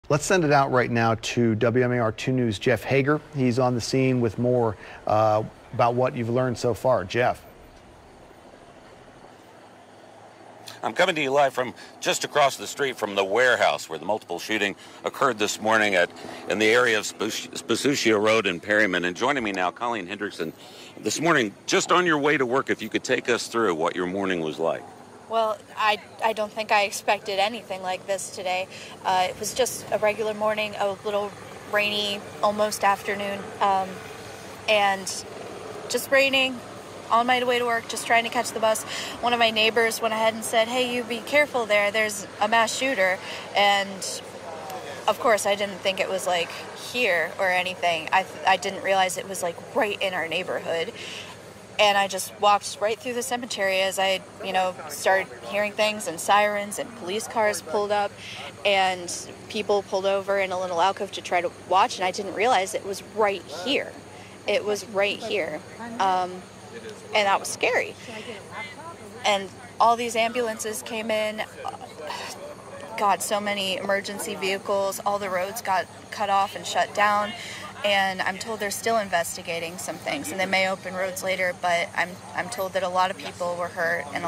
Let's send it out right now to WMAR 2 News' Jeff Hager. He's on the scene with more about what you've learned so far. Jeff. I'm coming to you live from just across the street from the warehouse where the multiple shooting occurred this morning in the area of Spesucio Road in Perryman. And joining me now, Colleen Hendrickson. This morning, just on your way to work, if you could take us through what your morning was like. Well, I don't think I expected anything like this today. It was just a regular morning, a little rainy, almost afternoon, and just raining. On my way to work, just trying to catch the bus. One of my neighbors went ahead and said, "Hey, you be careful there. There's a mass shooter." And of course, I didn't think it was like here or anything. I didn't realize it was like right in our neighborhood. And I just walked right through the cemetery as I, started hearing things and sirens and police cars pulled up and people pulled over in a little alcove to try to watch. And I didn't realize it was right here. It was right here. And that was scary. And all these ambulances came in. God, so many emergency vehicles. All the roads got cut off and shut down. And I'm told they're still investigating some things, and they may open roads later. But I'm told that a lot of people were hurt, and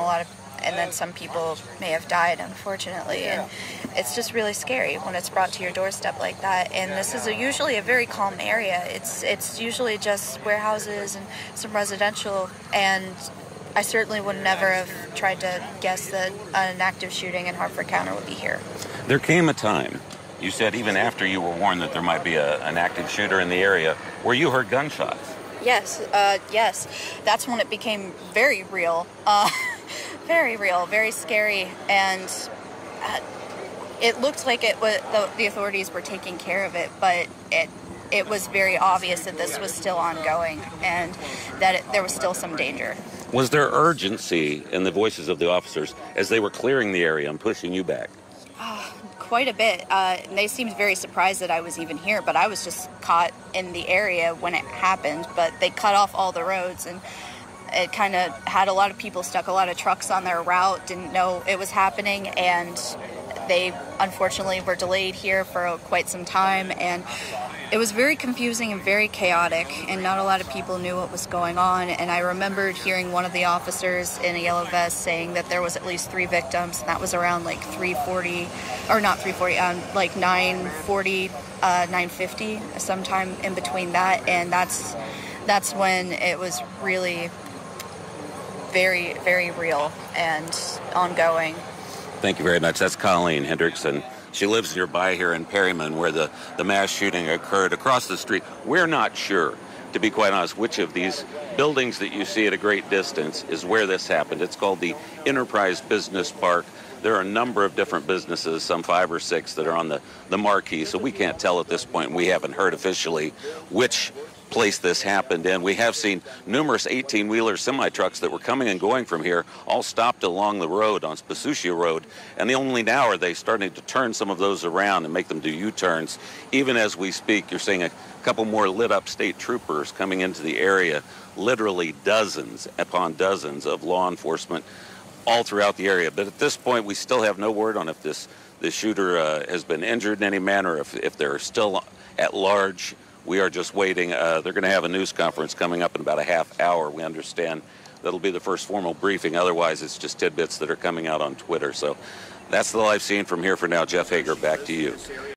then some people may have died, unfortunately. And it's just really scary when it's brought to your doorstep like that. And this is usually a very calm area. It's usually just warehouses and some residential. And I certainly would never have tried to guess that an active shooting in Hartford County would be here. There came a time, you said even after you were warned that there might be an active shooter in the area, where you heard gunshots. Yes, yes. That's when it became very real. Very real, very scary, and it looked like it was the authorities were taking care of it, but it was very obvious that this was still ongoing and that there was still some danger. Was there urgency in the voices of the officers as they were clearing the area and pushing you back? Quite a bit. They seemed very surprised that I was even here, but I was just caught in the area when it happened. But they cut off all the roads, and it kind of had a lot of people stuck, a lot of trucks on their route, didn't know it was happening, and they unfortunately were delayed here for quite some time. And it was very confusing and very chaotic, and not a lot of people knew what was going on. And I remembered hearing one of the officers in a yellow vest saying that there was at least 3 victims, and that was around like 3:40, or not 3:40, like 9:40, 9:50, sometime in between that. And that's when it was really very, very real and ongoing. Thank you very much. That's Colleen Hendrickson. She lives nearby here in Perryman, where the mass shooting occurred across the street. We're not sure, to be quite honest, which of these buildings that you see at a great distance is where this happened. It's called the Enterprise Business Park. There are a number of different businesses, some 5 or 6, that are on the marquee, so we can't tell at this point. We haven't heard officially which place this happened in. We have seen numerous 18-wheeler semi-trucks that were coming and going from here, all stopped along the road on Spesucio Road, and only now are they starting to turn some of those around and make them do U-turns. Even as we speak, you're seeing a couple more lit-up state troopers coming into the area, literally dozens upon dozens of law enforcement all throughout the area. But at this point, we still have no word on if this shooter has been injured in any manner, if they're still at large. We are just waiting. They're going to have a news conference coming up in about a half hour. We understand that'll be the first formal briefing. Otherwise, it's just tidbits that are coming out on Twitter. So that's the live scene from here for now. Jeff Hager, back to you.